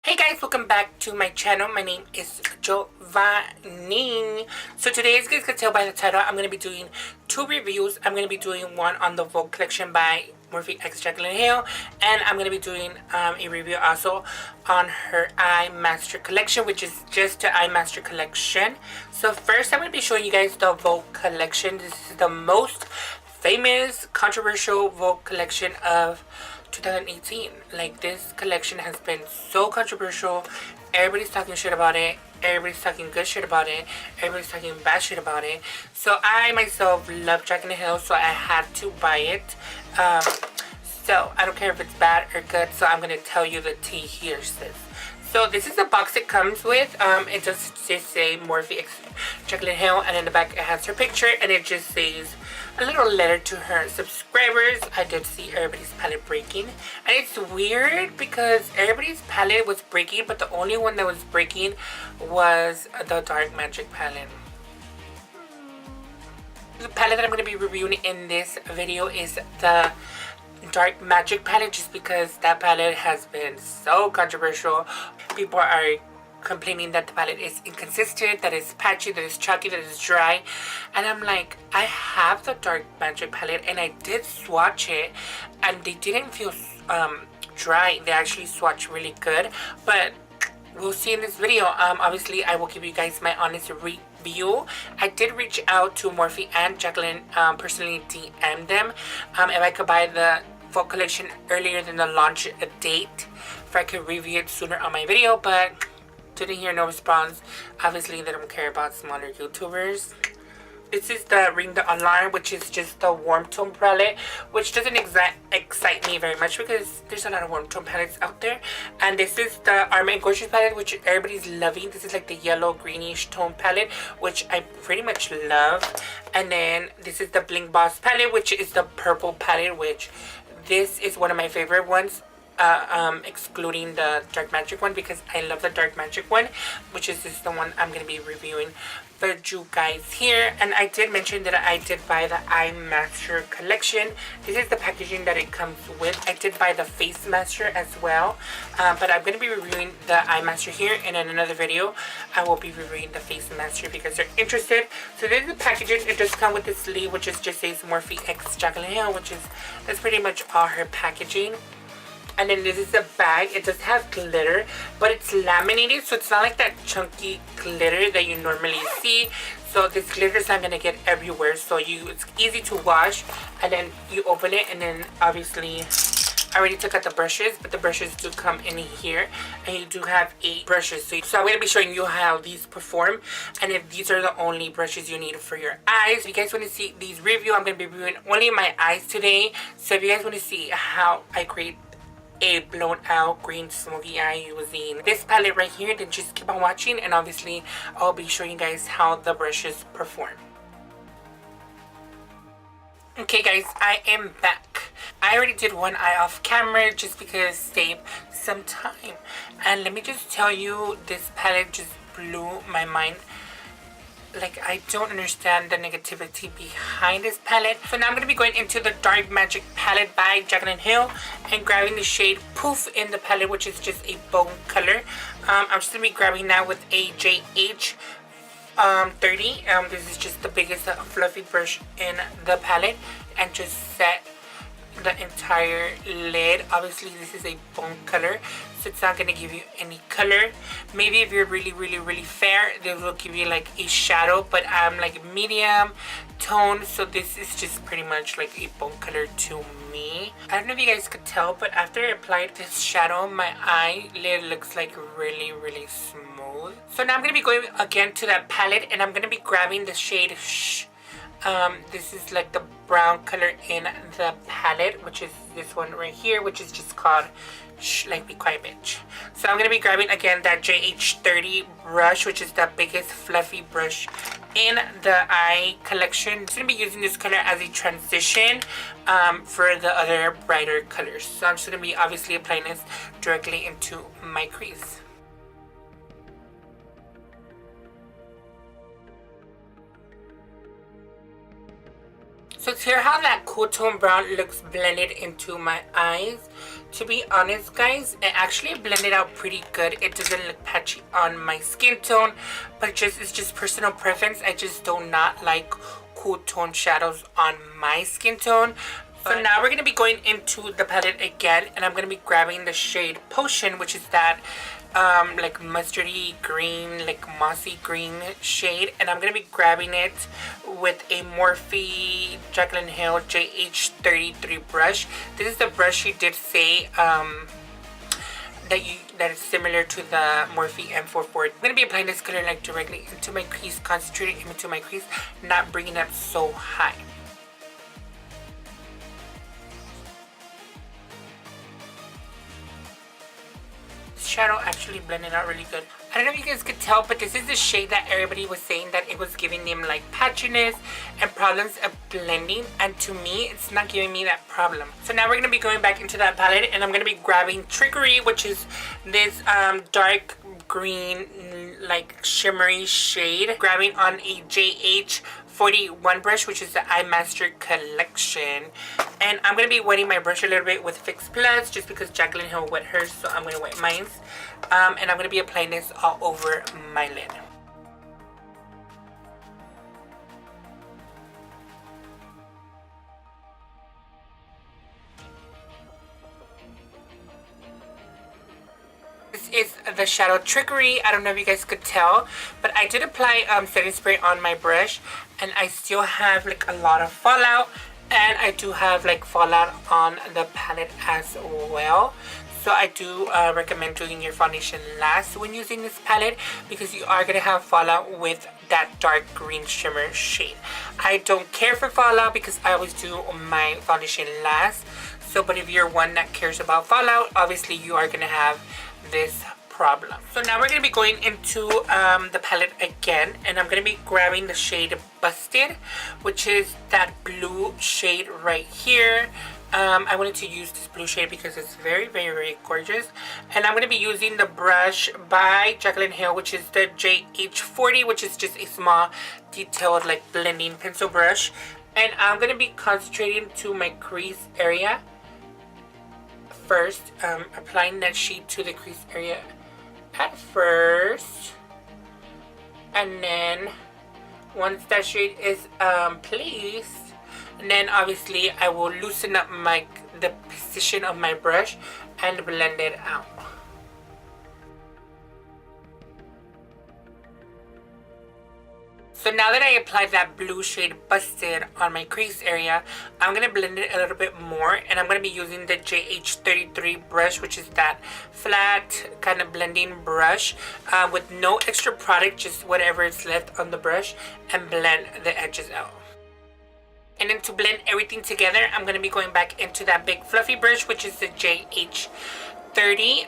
Hey guys, welcome back to my channel. My name is Jovany. So today, as you guys can tell by the title, I'm going to be doing two reviews. I'm going to be doing one on the Vogue collection by Morphe x Jaclyn, and I'm going to be doing a review also on her iMaster collection, which is just the iMaster collection. So first, I'm going to be showing you guys the Vogue collection. This is the most famous, controversial Vogue collection of 2018. Like, this collection has been so controversial. Everybody's talking shit about it. Everybody's talking good shit about it. Everybody's talking bad shit about it. So I myself love Jaclyn, so I had to buy it. So I don't care if it's bad or good, so I'm gonna tell you the tea here, sis. So this is the box it comes with. It just say Morphe x Jaclyn, and in the back it has her picture, and it just says a little letter to her subscribers. I did see everybody's palette breaking, and it's weird because everybody's palette was breaking, but the only one that was breaking was the Dark Magic palette. The palette that I'm going to be reviewing in this video is the Dark Magic palette, just because that palette has been so controversial. People are complaining that the palette is inconsistent, that it's patchy, that it's chalky, that it's dry, and I'm like, I have the Dark Magic palette and I did swatch it and they didn't feel dry. They actually swatched really good, but we'll see in this video. Obviously I will give you guys my honest review. I did reach out to Morphe and Jaclyn, personally DM them if I could buy the full collection earlier than the launch date, if I could review it sooner on my video, but didn't hear no response. Obviously they don't care about smaller YouTubers. This is the Ring de LUNAR, which is just the warm tone palette, which doesn't excite me very much because there's a lot of warm tone palettes out there. And this is the Arm & Gorgeous palette, which everybody's loving. This is like the yellow greenish tone palette, which I pretty much love. And then this is the Bling Boss palette, which is the purple palette, which this is one of my favorite ones. Excluding the Dark Magic one, because I love the Dark Magic one, which is the one I'm going to be reviewing for you guys here. And I did mention that I did buy the iMaster collection. This is the packaging that it comes with. I did buy the Face Master as well, but I'm going to be reviewing the iMaster here, and in another video I will be reviewing the Face Master because they're interested. So this is the packaging. It does come with this sleeve, which is just says Morphe x Jaclyn, which is, that's pretty much all her packaging. And then this is the bag. It does have glitter, but it's laminated, so it's not like that chunky glitter that you normally see. So this glitter is not going to get everywhere, so it's easy to wash. And then you open it, and then obviously I already took out the brushes, but the brushes do come in here, and you do have 8 brushes. So I'm going to be showing you how these perform, and if these are the only brushes you need for your eyes. If you guys want to see these review, I'm going to be reviewing only my eyes today. So if you guys want to see how I create a blown out green smoky eye using this palette right here, then just keep on watching, and obviously I'll be showing you guys how the brushes perform. Okay guys, I am back. I already did one eye off camera just because save some time, and let me just tell you, this palette just blew my mind. Like, I don't understand the negativity behind this palette. So now I'm going to be going into the Dark Magic palette by Jaclyn and grabbing the shade Poof in the palette, which is just a bone color. I'm just going to be grabbing that with a JH 30. This is just the biggest fluffy brush in the palette, and just set the entire lid. Obviously this is a bone color, so it's not going to give you any color. Maybe if you're really fair, they will give you like a shadow, but I'm like medium tone, so this is just pretty much like a bone color to me. I don't know if you guys could tell, but after I applied this shadow, my eyelid looks like really smooth. So now I'm going to be going again to that palette, and I'm going to be grabbing the shade Shh. This is like the brown color in the palette, which is this one right here, which is just called Shh, like Be Quiet Bitch. So I'm going to be grabbing again that JH30 brush, which is the biggest fluffy brush in the eye collection. I'm going to be using this color as a transition for the other brighter colors. So I'm just going to be obviously applying this directly into my crease. So hear how that cool tone brown looks blended into my eyes? To be honest, guys, it actually blended out pretty good. It doesn't look patchy on my skin tone, but it's just personal preference. I just do not like cool tone shadows on my skin tone. So now we're going to be going into the palette again, and I'm going to be grabbing the shade Potion, which is that like mustardy green, like mossy green shade, and I'm going to be grabbing it with a Morphe Jaclyn Hill JH33 brush. This is the brush she did say that is similar to the Morphe M44. I'm going to be applying this color like directly into my crease, concentrating into my crease, not bringing it up so high. Shadow actually blended out really good. I don't know if you guys could tell, but this is the shade that everybody was saying that it was giving them like patchiness and problems of blending, and to me it's not giving me that problem. So now we're going to be going back into that palette, and I'm going to be grabbing Trickery, which is this dark green like shimmery shade, grabbing on a JH41 brush, which is the iMaster collection. And I'm going to be wetting my brush a little bit with Fix Plus, just because Jaclyn Hill wet hers, so I'm going to wet mine. And I'm going to be applying this all over my lid. This is the shadow Trickery. I don't know if you guys could tell, but I did apply setting spray on my brush, and I still have like a lot of fallout, and I do have like fallout on the palette as well. So I do recommend doing your foundation last when using this palette, because you are going to have fallout with that dark green shimmer shade. I don't care for fallout because I always do my foundation last. So, but if you're one that cares about fallout, obviously you are going to have this problem. So now we're going to be going into the palette again, and I'm going to be grabbing the shade Busted, which is that blue shade right here. I wanted to use this blue shade because it's very, very, very gorgeous. And I'm going to be using the brush by Jaclyn Hill, which is the JH40, which is just a small detailed like blending pencil brush. And I'm going to be concentrating to my crease area first, applying that shade to the crease area at first, and then once that shade is placed, and then obviously I will loosen up the position of my brush and blend it out. So now that I applied that blue shade Busted on my crease area, I'm going to blend it a little bit more, and I'm going to be using the JH33 brush, which is that flat kind of blending brush with no extra product, just whatever is left on the brush, and blend the edges out. And then to blend everything together, I'm going to be going back into that big fluffy brush, which is the JH30.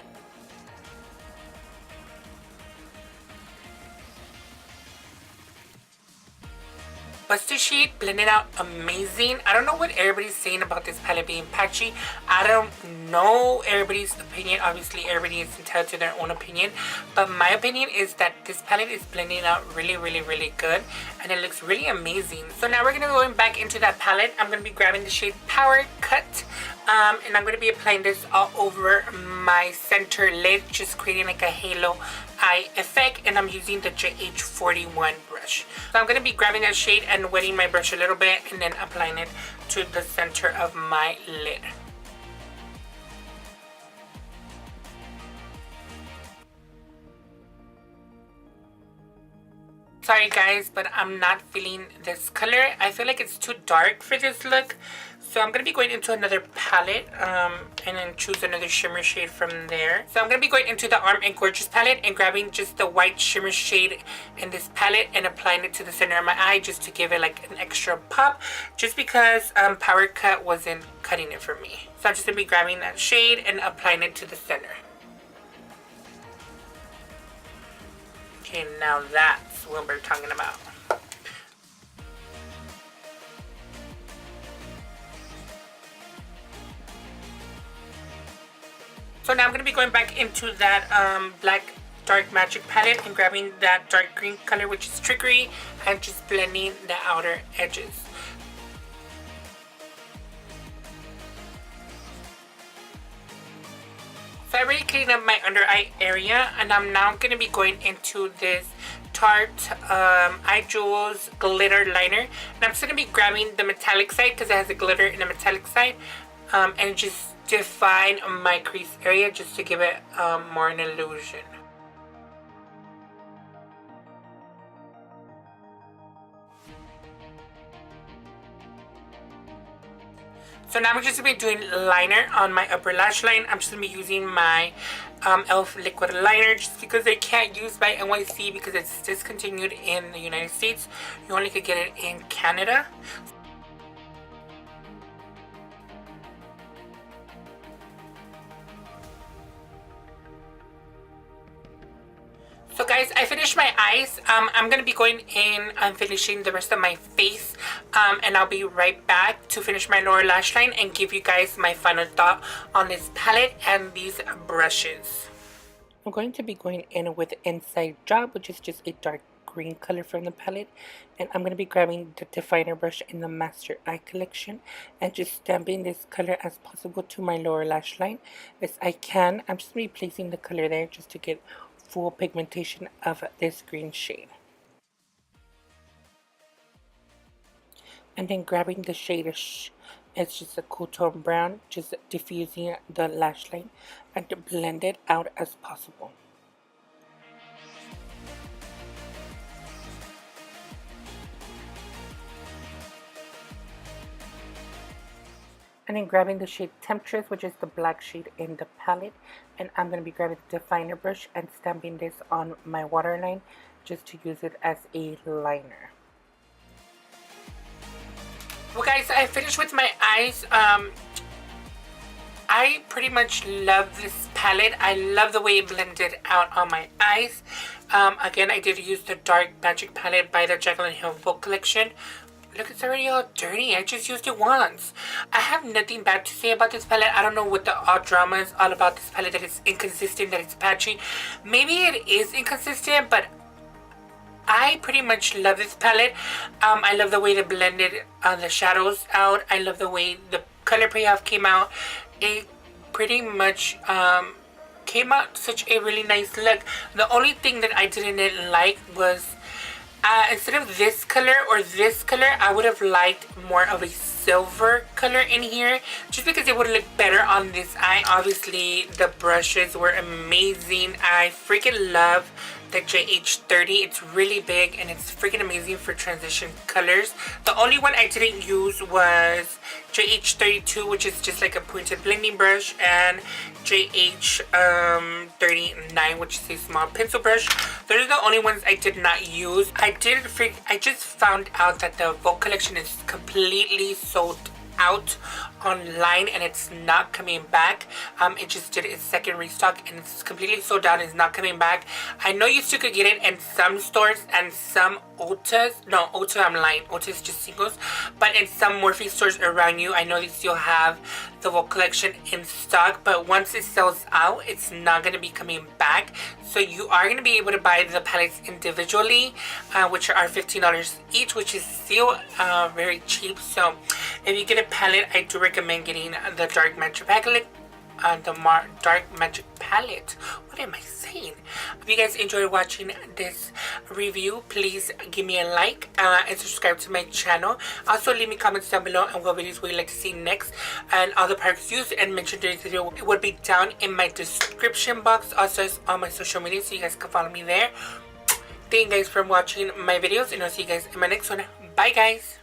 Busted shade blended out amazing. I don't know what everybody's saying about this palette being patchy. I don't know everybody's opinion. Obviously, everybody is entitled to their own opinion. But my opinion is that this palette is blending out really, really, really good. And it looks really amazing. So now we're going to go back into that palette. I'm going to be grabbing the shade Power Cut. And I'm going to be applying this all over my center lid, just creating like a halo eye effect. And I'm using the JH41 brush. So I'm going to be grabbing that shade and wetting my brush a little bit, and then applying it to the center of my lid. Sorry guys, but I'm not feeling this color. I feel like it's too dark for this look. So I'm going to be going into another palette and then choose another shimmer shade from there. So I'm going to be going into the Arm & Gorgeous palette and grabbing just the white shimmer shade in this palette and applying it to the center of my eye, just to give it like an extra pop, just because Power Cut wasn't cutting it for me. So I'm just going to be grabbing that shade and applying it to the center. Okay, now that's what we're talking about. So now I'm going to be going back into that black dark magic palette and grabbing that dark green color, which is Trickery, and just blending the outer edges. So I already cleaned up my under eye area, and I'm now going to be going into this Tarte Eye Jewels glitter liner. And I'm just going to be grabbing the metallic side because it has a glitter in the metallic side, and just define my crease area just to give it more an illusion. So now I'm just going to be doing liner on my upper lash line. I'm just going to be using my e.l.f. liquid liner just because I can't use my NYC because it's discontinued in the United States. You only could get it in Canada. So guys, I finished my eyes. I'm going to be going in and finishing the rest of my face. And I'll be right back to finish my lower lash line and give you guys my final thought on this palette and these brushes. I'm going to be going in with Inside Job, which is just a dark green color from the palette. And I'm going to be grabbing the definer brush in the Master Eye collection and just stamping this color as possible to my lower lash line as I can. I'm just going to be placing the color there just to get full pigmentation of this green shade. And then grabbing the shade it's just a cool tone brown, just diffusing the lash line and to blend it out as possible. And then grabbing the shade Temptress, which is the black shade in the palette. And I'm going to be grabbing the definer brush and stamping this on my waterline just to use it as a liner. Well guys, I finished with my eyes. I pretty much love this palette. I love the way it blended out on my eyes. Again, I did use the Dark Magic palette by the Jaclyn Vogue collection. Look, it's already all dirty. I just used it once. I have nothing bad to say about this palette. I don't know what the all drama is all about this palette, that it's inconsistent, that it's patchy. Maybe it is inconsistent, but I pretty much love this palette. I love the way they blended the shadows out. I love the way the color payoff came out. It pretty much came out such a really nice look. The only thing that I didn't like was instead of this color or this color, I would have liked more of a silver color in here just because it would look better on this eye. Obviously, the brushes were amazing. I freaking love the JH30. It's really big and it's freaking amazing for transition colors. The only one I didn't use was JH32, which is just like a pointed blending brush, and JH39, which is a small pencil brush. Those are the only ones I did not use. I just found out that the Vogue collection is completely sold out online and it's not coming back. It just did its second restock and it's completely sold out and it's not coming back. I know you still could get it in some stores and some Ultas. No, Ulta, I'm lying. Ulta is just singles. But in some Morphe stores around you, I know they still have the Vogue collection in stock. But once it sells out, it's not going to be coming back. So you are going to be able to buy the palettes individually, which are $15 each, which is still very cheap. So if you get a palette, I do recommend getting the Dark Magic palette. Dark Magic palette. What am I saying? If you guys enjoyed watching this review, please give me a like and subscribe to my channel. Also, leave me comments down below on what videos would you like to see next, and all the products used and mentioned during the video will be down in my description box. Also, it's on my social media, so you guys can follow me there. Thank you guys for watching my videos, and I'll see you guys in my next one. Bye, guys.